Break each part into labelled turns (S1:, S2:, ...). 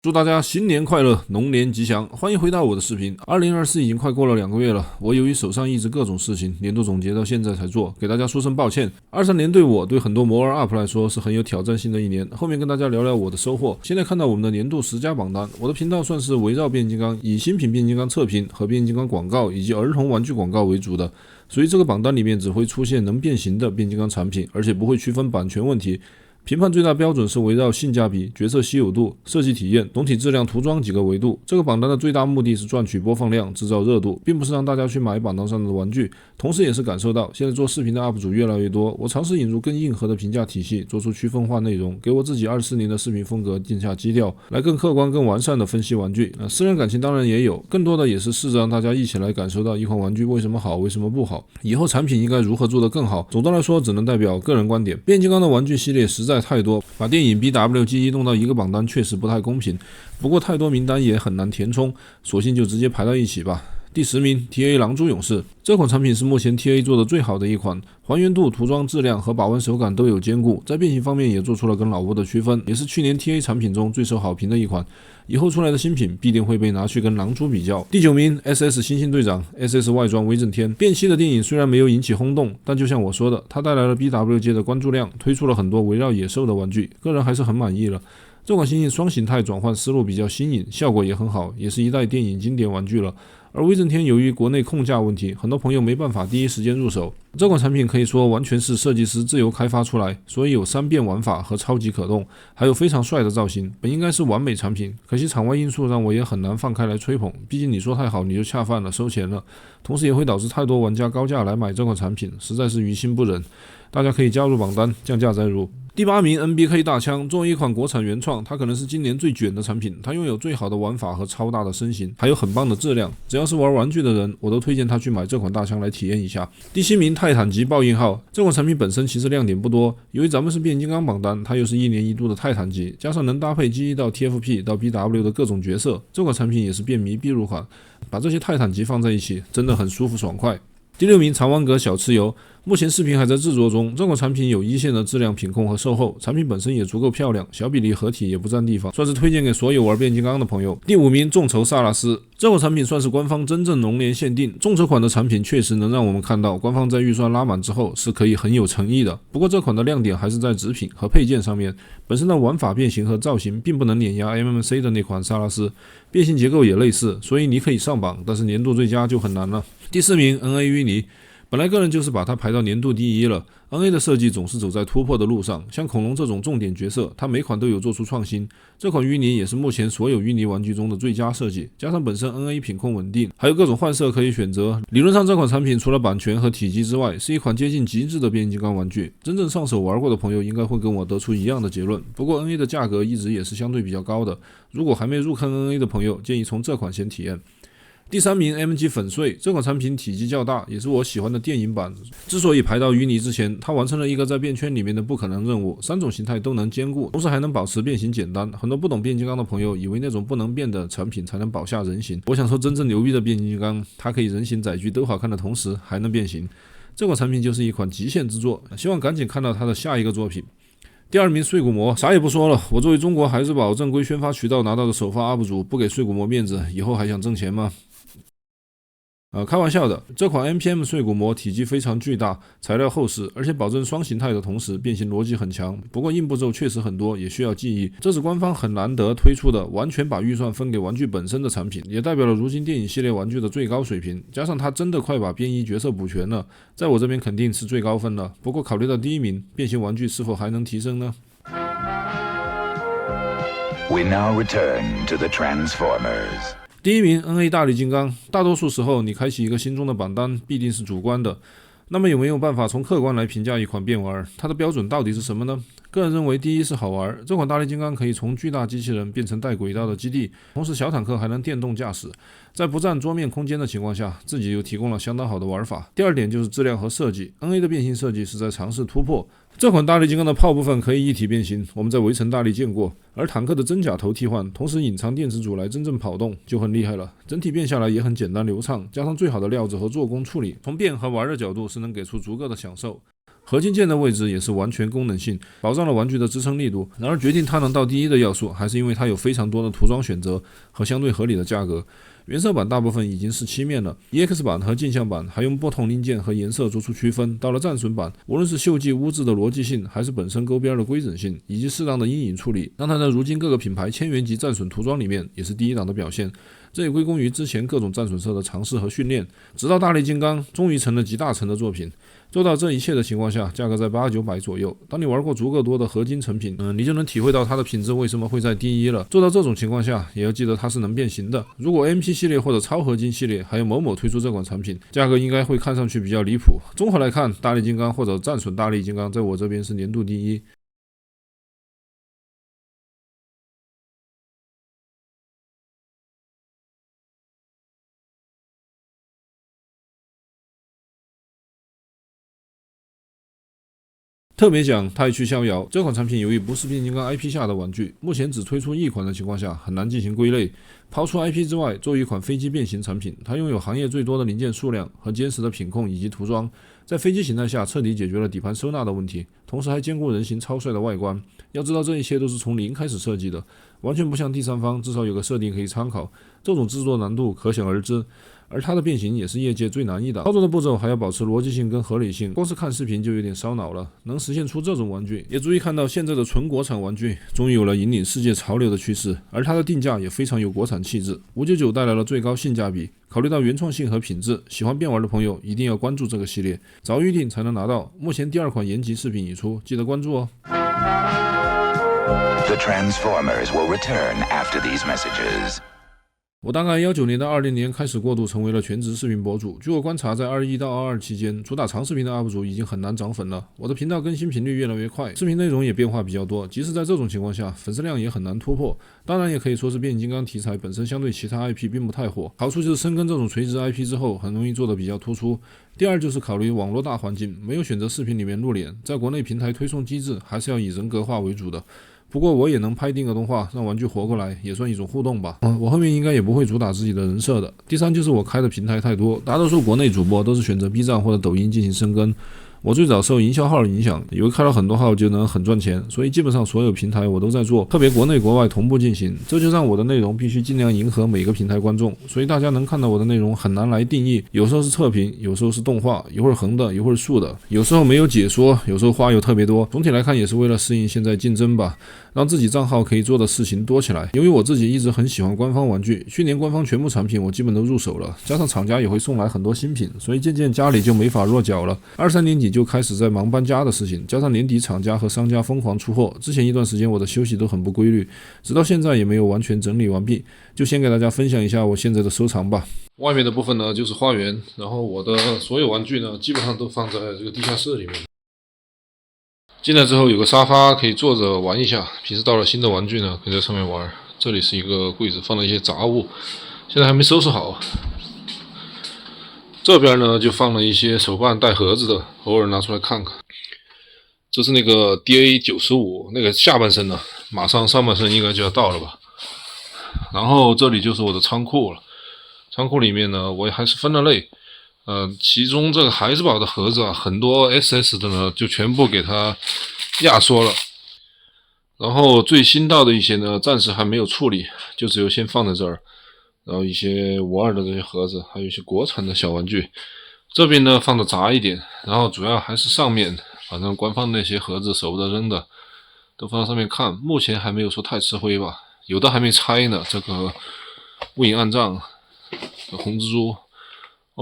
S1: 祝大家新年快乐，龙年吉祥！欢迎回到我的视频。2024已经快过了2个月了，我由于手上一直各种事情，年度总结到现在才做，给大家说声抱歉。23年对我，对很多摩尔 UP 来说是很有挑战性的一年。后面跟大家聊聊我的收获。现在看到我们的年度10佳榜单，我的频道算是围绕变形金刚，以新品变形金刚测评和变形金刚广告以及儿童玩具广告为主的，所以这个榜单里面只会出现能变形的变形金刚产品，而且不会区分版权问题。评判最大标准是围绕性价比、角色稀有度、设计体验、总体质量、涂装几个维度。这个榜单的最大目的是赚取播放量、制造热度，并不是让大家去买榜单上的玩具。同时也是感受到现在做视频的 UP 主越来越多，我尝试引入更硬核的评价体系，做出区分化内容，给我自己24年的视频风格定下基调，来更客观、更完善的分析玩具。私人感情当然也有，更多的也是试着让大家一起来感受到一款玩具为什么好、为什么不好，以后产品应该如何做得更好。总的来说，只能代表个人观点。变形金刚的玩具系列实在太多，把电影 BWG 弄到一个榜单确实不太公平，不过太多名单也很难填充，索性就直接排到一起吧。第10名 TA 狼蛛勇士，这款产品是目前 TA 做的最好的一款，还原度、涂装质量和把玩手感都有兼顾，在变形方面也做出了跟老挝的区分，也是去年 TA 产品中最受好评的一款。以后出来的新品必定会被拿去跟狼蛛比较。第9名 SS 星星队长 SS 外传威震天，变期的电影虽然没有引起轰动，但就像我说的，它带来了 BWG 的关注量，推出了很多围绕野兽的玩具，个人还是很满意了。这款新型双形态转换思路比较新颖，效果也很好，也是一代电影经典玩具了。而威震天由于国内控价问题，很多朋友没办法第一时间入手。这款产品可以说完全是设计师自由开发出来，所以有3变玩法和超级可动，还有非常帅的造型，本应该是完美产品。可惜场外因素让我也很难放开来吹捧，毕竟你说太好你就恰饭了，收钱了，同时也会导致太多玩家高价来买这款产品，实在是于心不忍。大家可以加入榜单，降价再入。第8名 NBK 大枪，作为一款国产原创，它可能是今年最卷的产品，它拥有最好的玩法和超大的身形，还有很棒的质量，只要是玩玩具的人，我都推荐他去买这款大枪来体验一下。第7名泰坦级爆印号，这款产品本身其实亮点不多，由于咱们是变形金刚榜单，它又是1年1度的泰坦级，加上能搭配 G1 到 TFP 到 BW 的各种角色，这款产品也是便迷必入款，把这些泰坦级放在一起，真的很舒服爽快。第6名长湾阁小蚩尤，目前视频还在制作中，这款产品有一线的质量品控和售后，产品本身也足够漂亮，小比例合体也不占地方，算是推荐给所有玩变形金刚的朋友。第5名众筹萨拉斯，这款产品算是官方真正龙年限定，众筹款的产品确实能让我们看到官方在预算拉满之后是可以很有诚意的。不过这款的亮点还是在纸品和配件上面，本身的玩法变形和造型并不能碾压 MMC 的那款萨拉斯，变形结构也类似，所以你可以上榜，但是年度最佳就很难了。第4名 NA 淤泥，本来个人就是把它排到年度第1了。NA 的设计总是走在突破的路上，像恐龙这种重点角色，它每款都有做出创新。这款淤泥也是目前所有淤泥玩具中的最佳设计，加上本身 NA 品控稳定，还有各种换色可以选择。理论上这款产品除了版权和体积之外，是一款接近极致的变形金刚玩具。真正上手玩过的朋友应该会跟我得出一样的结论。不过 NA 的价格一直也是相对比较高的，如果还没入坑 NA 的朋友，建议从这款先体验。第3名 MG 粉碎，这款产品体积较大，也是我喜欢的电影版。之所以排到淤泥之前，它完成了一个在变圈里面的不可能任务，3种形态都能兼顾，同时还能保持变形简单。很多不懂变形金刚的朋友以为那种不能变的产品才能保下人形，我想说真正牛逼的变形金刚，它可以人形载具都好看的同时还能变形。这款产品就是一款极限之作，希望赶紧看到它的下一个作品。第2名碎骨魔，啥也不说了，我作为中国孩之宝正规宣发渠道拿到的首发 UP 主，不给碎骨魔面子，以后还想挣钱吗？开玩笑的，这款 NPM 碎骨魔体积非常巨大，材料厚实，而且保证双形态的同时变形逻辑很强。不过硬步骤确实很多，也需要记忆。这是官方很难得推出的完全把预算分给玩具本身的产品，也代表了如今电影系列玩具的最高水平。加上它真的快把变异角色补全了，在我这边肯定是最高分了。不过考虑到第1名，变形玩具是否还能提升呢？
S2: We now return to the Transformers.
S1: 第1名 NA 大力金刚，大多数时候你开启一个心中的榜单必定是主观的，那么有没有办法从客观来评价一款变玩？它的标准到底是什么呢？个人认为，第一是好玩，这款大力金刚可以从巨大机器人变成带轨道的基地，同时小坦克还能电动驾驶，在不占桌面空间的情况下，自己又提供了相当好的玩法。第2点就是质量和设计 ，NA 的变形设计是在尝试突破。这款大力金刚的炮部分可以一体变形，我们在围城大力见过，而坦克的真假头替换，同时隐藏电池组来真正跑动就很厉害了。整体变下来也很简单流畅，加上最好的料子和做工处理，从变和玩的角度是能给出足够的享受。合金件的位置也是完全功能性，保障了玩具的支撑力度。然而决定它能到第一的要素，还是因为它有非常多的涂装选择和相对合理的价格。原色版大部分已经是漆面了 ，EX 版和镜像版还用不同零件和颜色做出区分。到了战损版，无论是锈迹污渍的逻辑性，还是本身勾边的规整性，以及适当的阴影处理，让它在如今各个品牌千元级战损涂装里面也是第一档的表现。这也归功于之前各种战损色的尝试和训练，直到大力金刚终于成了集大成的作品。做到这一切的情况下，价格在800-900左右。当你玩过足够多的合金成品，你就能体会到它的品质为什么会在第一了。做到这种情况下，也要记得它是能变形的。如果 MP 系列或者超合金系列还有某某推出这款产品，价格应该会看上去比较离谱。综合来看，大力金刚或者战损大力金刚在我这边是年度第一。特别讲太去逍遥这款产品，由于不是变形金刚 IP 下的玩具，目前只推出一款的情况下，很难进行归类。抛出 IP 之外，作为一款飞机变形产品，它拥有行业最多的零件数量和坚实的品控以及涂装，在飞机形态下彻底解决了底盘收纳的问题，同时还兼顾人形超帅的外观。要知道这一切都是从零开始设计的，完全不像第三方，至少有个设定可以参考，这种制作难度可想而知。而它的变形也是业界最难易的，操作的步骤还要保持逻辑性跟合理性，光是看视频就有点烧脑了。能实现出这种玩具，也足以看到现在的纯国产玩具终于有了引领世界潮流的趋势，而它的定价也非常有国产气质。599带来了最高性价比，考虑到原创性和品质，喜欢变玩的朋友一定要关注这个系列，早预定才能拿到。目前第2款延级视频已出，记得关注哦。
S2: The Transformers will return after these messages.
S1: 我大概19年到20年开始过渡成为了全职视频博主。据我观察，在21到22期间，主打长视频的 UP 主已经很难涨粉了。我的频道更新频率越来越快，视频内容也变化比较多。即使在这种情况下，粉丝量也很难突破。当然，也可以说是变形金刚题材本身相对其他 IP 并不太火，好处就是深耕这种垂直 IP 之后，很容易做得比较突出。第二就是考虑网络大环境，没有选择视频里面露脸，在国内平台推送机制还是要以人格化为主的。不过我也能拍定格动画，让玩具活过来，也算一种互动吧。我后面应该也不会主打自己的人设的。第三就是我开的平台太多，大多数国内主播都是选择 B 站或者抖音进行深耕。我最早受营销号的影响，以为开了很多号就能很赚钱，所以基本上所有平台我都在做，特别国内国外同步进行，这就让我的内容必须尽量迎合每个平台观众，所以大家能看到我的内容很难来定义，有时候是测评，有时候是动画，一会儿横的，一会儿竖的，有时候没有解说，有时候话又特别多。总体来看也是为了适应现在竞争吧，让自己账号可以做的事情多起来。由于我自己一直很喜欢官方玩具，去年官方全部产品我基本都入手了，加上厂家也会送来很多新品，所以渐渐家里就没法落脚了。23年底就开始在忙搬家的事情，加上年底厂家和商家疯狂出货，之前一段时间我的休息都很不规律，直到现在也没有完全整理完毕，就先给大家分享一下我现在的收藏吧。外面的部分呢就是花园，然后我的所有玩具呢基本上都放在这个地下室里面。进来之后有个沙发可以坐着玩一下，平时到了新的玩具呢可以在上面玩。这里是一个柜子，放了一些杂物，现在还没收拾好。这边呢就放了一些手办带盒子的，偶尔拿出来看看。这是那个 DA95 那个下半身呢，马上上半身应该就要到了吧。然后这里就是我的仓库了，仓库里面呢我也还是分了类，其中这个孩之宝的盒子啊，很多 SS 的呢就全部给它压缩了，然后最新到的一些呢暂时还没有处理，就只有先放在这儿。然后一些52的这些盒子，还有一些国产的小玩具，这边呢放的杂一点，然后主要还是上面，反正官方那些盒子舍不得扔的，都放在上面看，目前还没有说太吃灰吧，有的还没拆呢。这个雾影暗障，红蜘蛛，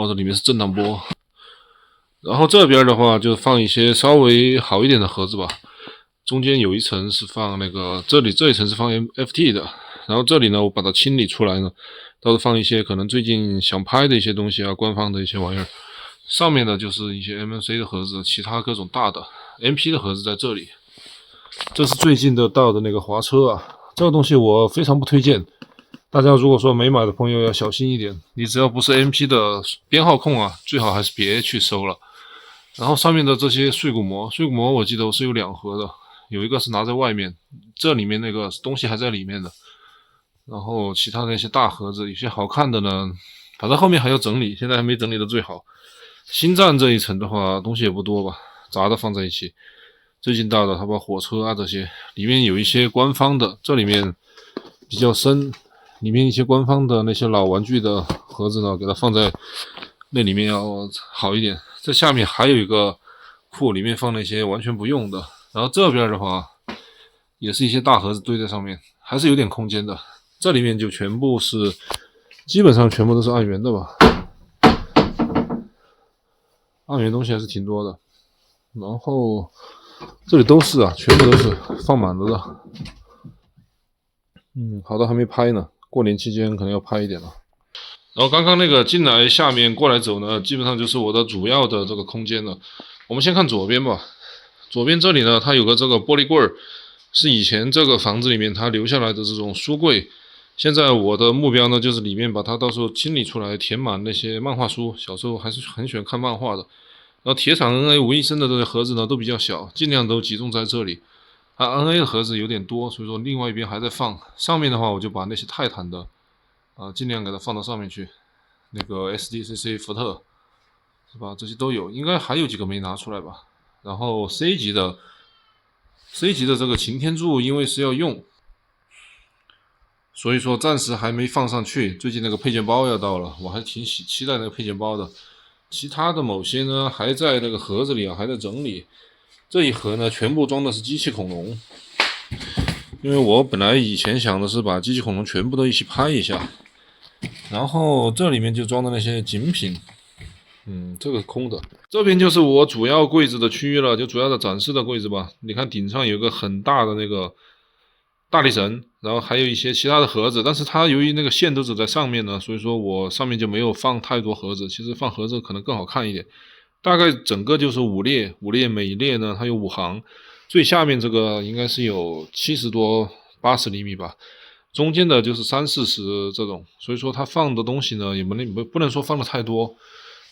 S1: 这里面是震荡波。然后这边的话就放一些稍微好一点的盒子吧，中间有一层是放那个，这一层是放 FT 的，然后这里呢我把它清理出来呢，倒是放一些可能最近想拍的一些东西啊，官方的一些玩意儿。上面呢就是一些 MMC 的盒子，其他各种大的 MP 的盒子在这里。这是最近的到的那个滑车啊，这个东西我非常不推荐，大家如果说没买的朋友要小心一点，你只要不是 MP 的编号控啊，最好还是别去收了。然后上面的这些碎骨膜我记得我是有2盒的，有一个是拿在外面，这里面那个东西还在里面的。然后其他那些大盒子，有些好看的呢，反正后面还要整理，现在还没整理的最好。星战这一层的话，东西也不多吧，杂的放在一起。最近到的他把火车啊这些里面有一些官方的，这里面比较深，里面一些官方的那些老玩具的盒子呢，给它放在那里面要好一点。这下面还有一个库，里面放那些完全不用的。然后这边的话也是一些大盒子堆在上面，还是有点空间的。这里面就全部是基本上全部都是暗源的吧，暗源东西还是挺多的。然后这里都是啊，全部都是放满了的。好的，还没拍呢，过年期间可能要拍一点了。然后刚刚那个进来下面过来走呢，基本上就是我的主要的这个空间了。我们先看左边吧，左边这里呢，它有个这个玻璃柜儿，是以前这个房子里面它留下来的这种书柜。现在我的目标呢，就是里面把它到时候清理出来，填满那些漫画书。小时候还是很喜欢看漫画的。然后铁厂 NA 无医生的这些盒子呢都比较小，尽量都集中在这里。NA 的盒子有点多，所以说另外一边还在放。上面的话我就把那些泰坦的尽量给它放到上面去。那个 SDCC 福特是吧？这些都有，应该还有几个没拿出来吧。然后 C 级的这个擎天柱，因为是要用，所以说暂时还没放上去。最近那个配件包要到了，我还挺期待那个配件包的。其他的某些呢还在那个盒子里啊，还在整理。这一盒呢全部装的是机器恐龙，因为我本来以前想的是把机器恐龙全部都一起拍一下，然后这里面就装的那些精品。这个空的，这边就是我主要柜子的区域了，就主要的展示的柜子吧。你看顶上有个很大的那个大力神，然后还有一些其他的盒子，但是它由于那个线都走在上面呢，所以说我上面就没有放太多盒子。其实放盒子可能更好看一点。大概整个就是5列，每一列呢它有5行，最下面这个应该是有70多80厘米吧，中间的就是30-40这种，所以说它放的东西呢也不能说放的太多。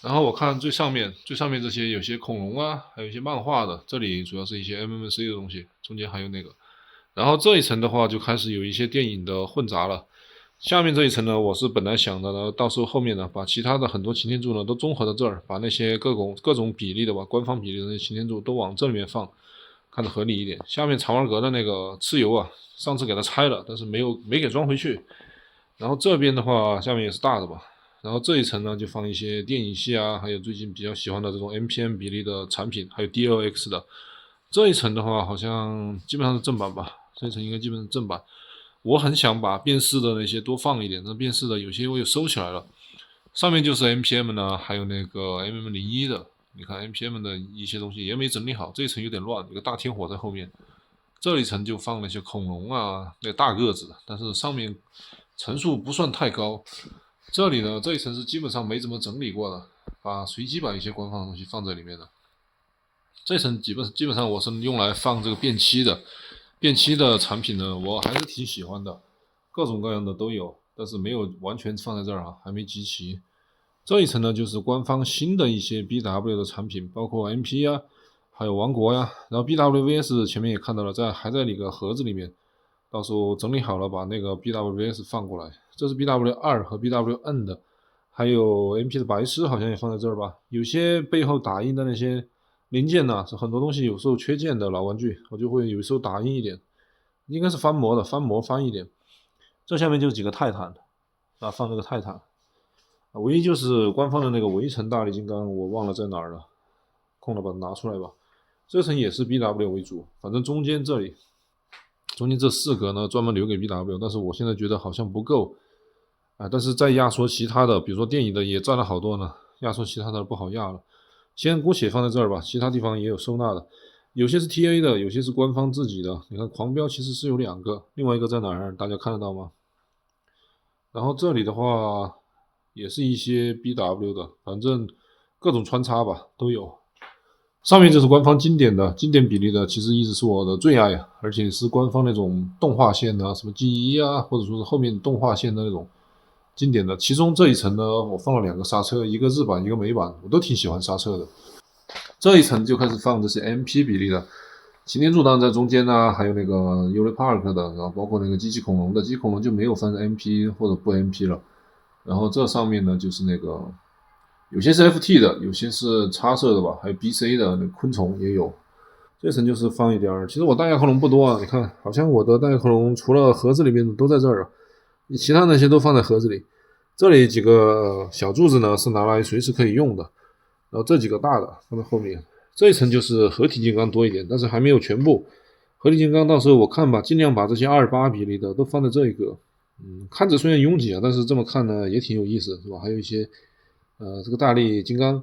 S1: 然后我看最上面这些有些恐龙啊，还有一些漫画的，这里主要是一些 MMC 的东西，中间还有那个。然后这一层的话就开始有一些电影的混杂了。下面这一层呢，我是本来想的呢，到时候后面呢，把其他的很多擎天柱呢都综合到这儿，把那些各种比例的吧，官方比例的那些擎天柱都往这里面放，看着合理一点。下面长玩阁的那个蚩尤啊，上次给它拆了，但是没给装回去。然后这边的话，下面也是大的吧。然后这一层呢，就放一些电影系啊，还有最近比较喜欢的这种 MPM 比例的产品，还有 DLX 的。这一层的话，好像基本上是正版吧，这一层应该基本是正版。我很想把变式的那些多放一点，那变式的有些我也收起来了。上面就是 MPM 呢，还有那个 MM01的。你看 MPM 的一些东西也没整理好，这一层有点乱，有个大天火在后面。这一层就放那些恐龙啊，那大个子的，但是上面层数不算太高。这里呢，这一层是基本上没怎么整理过的，随机把一些官方的东西放在里面的。这一层基本上我是用来放这个变漆的产品呢，我还是挺喜欢的，各种各样的都有，但是没有完全放在这儿啊，还没集齐。这一层呢，就是官方新的一些 BW 的产品，包括 MP 啊，还有王国呀。然后 BWVS 前面也看到了，还在那个盒子里面，到时候整理好了把那个 BWVS 放过来。这是 BW2 和 BWN 的，还有 MP 的白狮好像也放在这儿吧。有些背后打印的那些零件呢，是很多东西有时候缺件的老玩具，我就会有时候打印一点，应该是翻模的，翻一点。这下面就几个泰坦放这个泰坦。唯一就是官方的那个围城大力金刚，我忘了在哪儿了，空了把它拿出来吧。这层也是 BW 为主，反正中间这4格呢专门留给 BW， 但是我现在觉得好像不够但是再压缩其他的，比如说电影的也占了好多呢，压缩其他的不好压了。先姑且放在这儿吧，其他地方也有收纳的，有些是 TA 的，有些是官方自己的。你看狂飙其实是有2个，另外一个在哪儿？大家看得到吗？然后这里的话也是一些 BW 的，反正各种穿插吧都有。上面就是官方经典比例的，其实一直是我的最爱啊，而且是官方那种动画线啊，什么 G1 啊，或者说是后面动画线的那种经典的。其中这一层呢，我放了2个刹车，一个日版一个美版，我都挺喜欢刹车的。这一层就开始放这些 MP 比例的，擎天柱当然在中间啊，还有那个 Uri Park 的，然后包括那个机器恐龙的，机器恐龙就没有分 MP 或者不 MP 了。然后这上面呢就是那个有些是 FT 的，有些是插色的吧，还有 BC 的，那昆虫也有。这层就是放一点儿，其实我大亚克龙不多啊，你看，好像我的大亚克龙除了盒子里面的都在这儿啊，其他那些都放在盒子里。这里几个小柱子呢是拿来随时可以用的，然后这几个大的放在后面。这一层就是合体金刚多一点，但是还没有全部。合体金刚到时候我看吧，尽量把这些28比例的都放在这一个。看着虽然拥挤啊，但是这么看呢也挺有意思，是吧？还有一些这个大力金刚。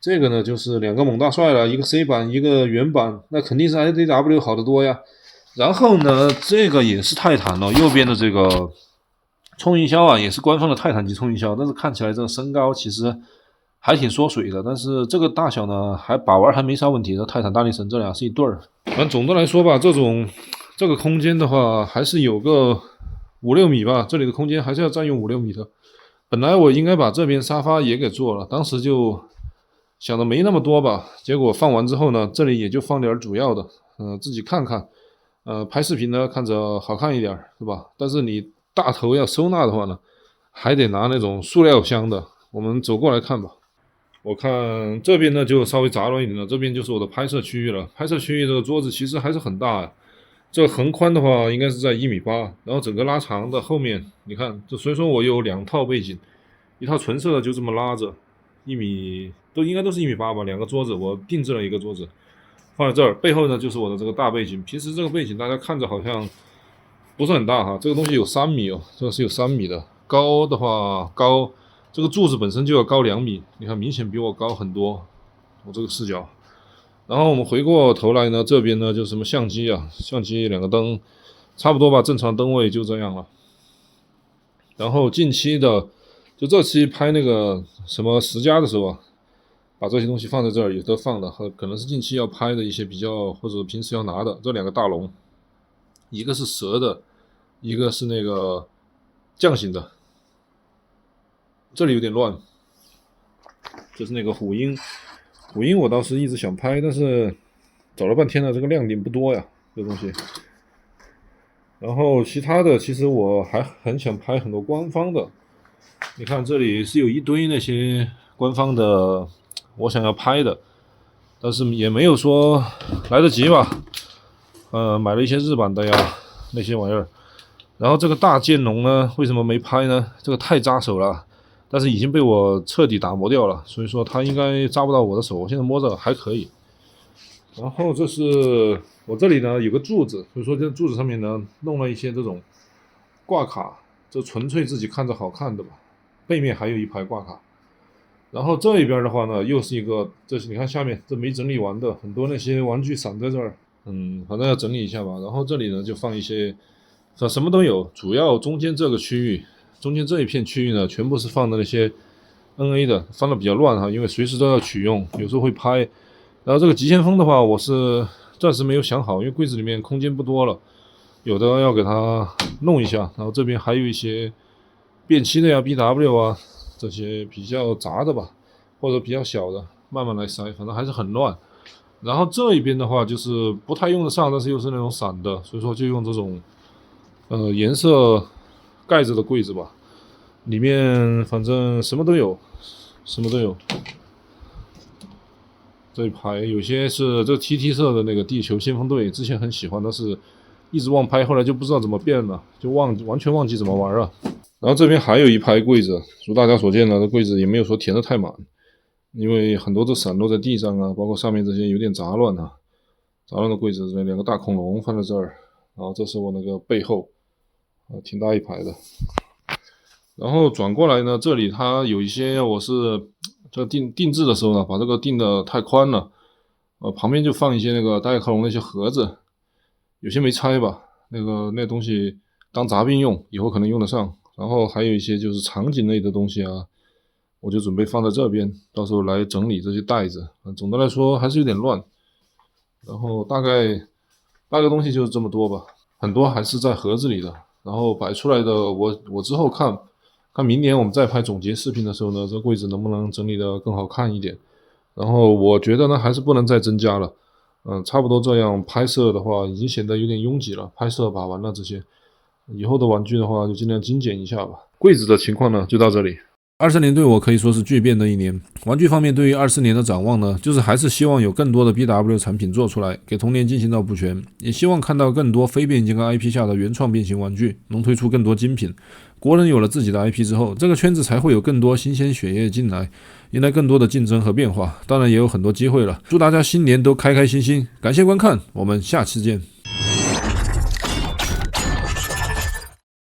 S1: 这个呢就是2个猛大帅了，一个 C 版一个原版，那肯定是 IDW 好得多呀。然后呢这个也是泰坦了，右边的这个冲云霄啊也是官方的泰坦级冲云霄，但是看起来这个身高其实还挺缩水的，但是这个大小呢还把玩还没啥问题的。泰坦大力神这俩是一对儿。反正总的来说吧，这个空间的话还是有个5-6米吧，这里的空间还是要占用5-6米的。本来我应该把这边沙发也给做了，当时就想的没那么多吧，结果放完之后呢，这里也就放点主要的，自己看看，拍视频呢看着好看一点，是吧？但是你大头要收纳的话呢，还得拿那种塑料箱的。我们走过来看吧。我看这边呢就稍微杂乱一点了，这边就是我的拍摄区域了。拍摄区域这个桌子其实还是很大呀，这个横宽的话应该是在1.8米，然后整个拉长的后面，你看，这所以说我有2套背景，一套纯色的就这么拉着，1米都应该都是1.8米吧，2个桌子我定制了一个桌子放在这儿，背后呢就是我的这个大背景。平时这个背景大家看着好像不是很大哈，这个东西有3米哦，这个是有3米的，高的话高，这个柱子本身就要高2米，你看明显比我高很多，我这个视角。然后我们回过头来呢，这边呢就是什么相机啊，相机2个灯，差不多吧，正常灯位就这样了。然后近期的，就这期拍那个什么10佳的时候啊，把这些东西放在这儿也都放的，可能是近期要拍的一些比较或者平时要拿的这2个大龙，一个是蛇的，一个是那个匠形的。这里有点乱，这是那个虎鹰。虎鹰我倒是一直想拍，但是找了半天了，这个亮点不多呀，这东西。然后其他的其实我还很想拍很多官方的，你看这里是有一堆那些官方的我想要拍的，但是也没有说来得及吧。买了一些日版的呀那些玩意儿。然后这个大剑龙呢为什么没拍呢？这个太扎手了，但是已经被我彻底打磨掉了，所以说它应该扎不到我的手，我现在摸着还可以。然后这是我这里呢有个柱子，所以说这柱子上面呢弄了一些这种挂卡，这纯粹自己看着好看的吧。背面还有一排挂卡。然后这一边的话呢又是一个，这是你看下面这没整理完的，很多那些玩具散在这儿，反正要整理一下吧。然后这里呢就放一些什么都有，主要中间这个区域，中间这一片区域呢全部是放的那些 NA 的，放的比较乱哈，因为随时都要取用，有时候会拍。然后这个极限风的话我是暂时没有想好，因为柜子里面空间不多了，有的要给它弄一下。然后这边还有一些变期的呀 BW 啊，这些比较杂的吧，或者比较小的慢慢来塞，反正还是很乱。然后这一边的话就是不太用得上，但是又是那种散的，所以说就用这种颜色盖着的柜子吧，里面反正什么都有，什么都有。这一排有些是这个 TT 色的那个地球先锋队，之前很喜欢，但是一直忘拍，后来就不知道怎么变了，就完全忘记怎么玩了。然后这边还有一排柜子，如大家所见的，这柜子也没有说填得太满，因为很多都散落在地上啊，包括上面这些有点杂乱啊，杂乱的柜子，这2个大恐龙放在这儿，然后这是我那个背后，挺大一排的。然后转过来呢，这里它有一些我是这定制的时候呢，把这个定的太宽了，旁边就放一些那个大亚克龙那些盒子，有些没拆吧，那东西当杂兵用，以后可能用得上。然后还有一些就是场景类的东西啊，我就准备放在这边，到时候来整理这些袋子。总的来说还是有点乱。然后大概东西就是这么多吧，很多还是在盒子里的。然后摆出来的我之后看明年我们再拍总结视频的时候呢，这柜子能不能整理的更好看一点。然后我觉得呢还是不能再增加了，差不多这样拍摄的话已经显得有点拥挤了，拍摄把玩了这些，以后的玩具的话就尽量精简一下吧。柜子的情况呢就到这里。23年对我可以说是巨变的一年。玩具方面对于24年的展望呢，就是还是希望有更多的 BW 产品做出来，给童年进行到补全，也希望看到更多非变形金刚 IP 下的原创变形玩具，能推出更多精品。国人有了自己的 IP 之后，这个圈子才会有更多新鲜血液进来，迎来更多的竞争和变化，当然也有很多机会了。祝大家新年都开开心心，感谢观看，我们下期见。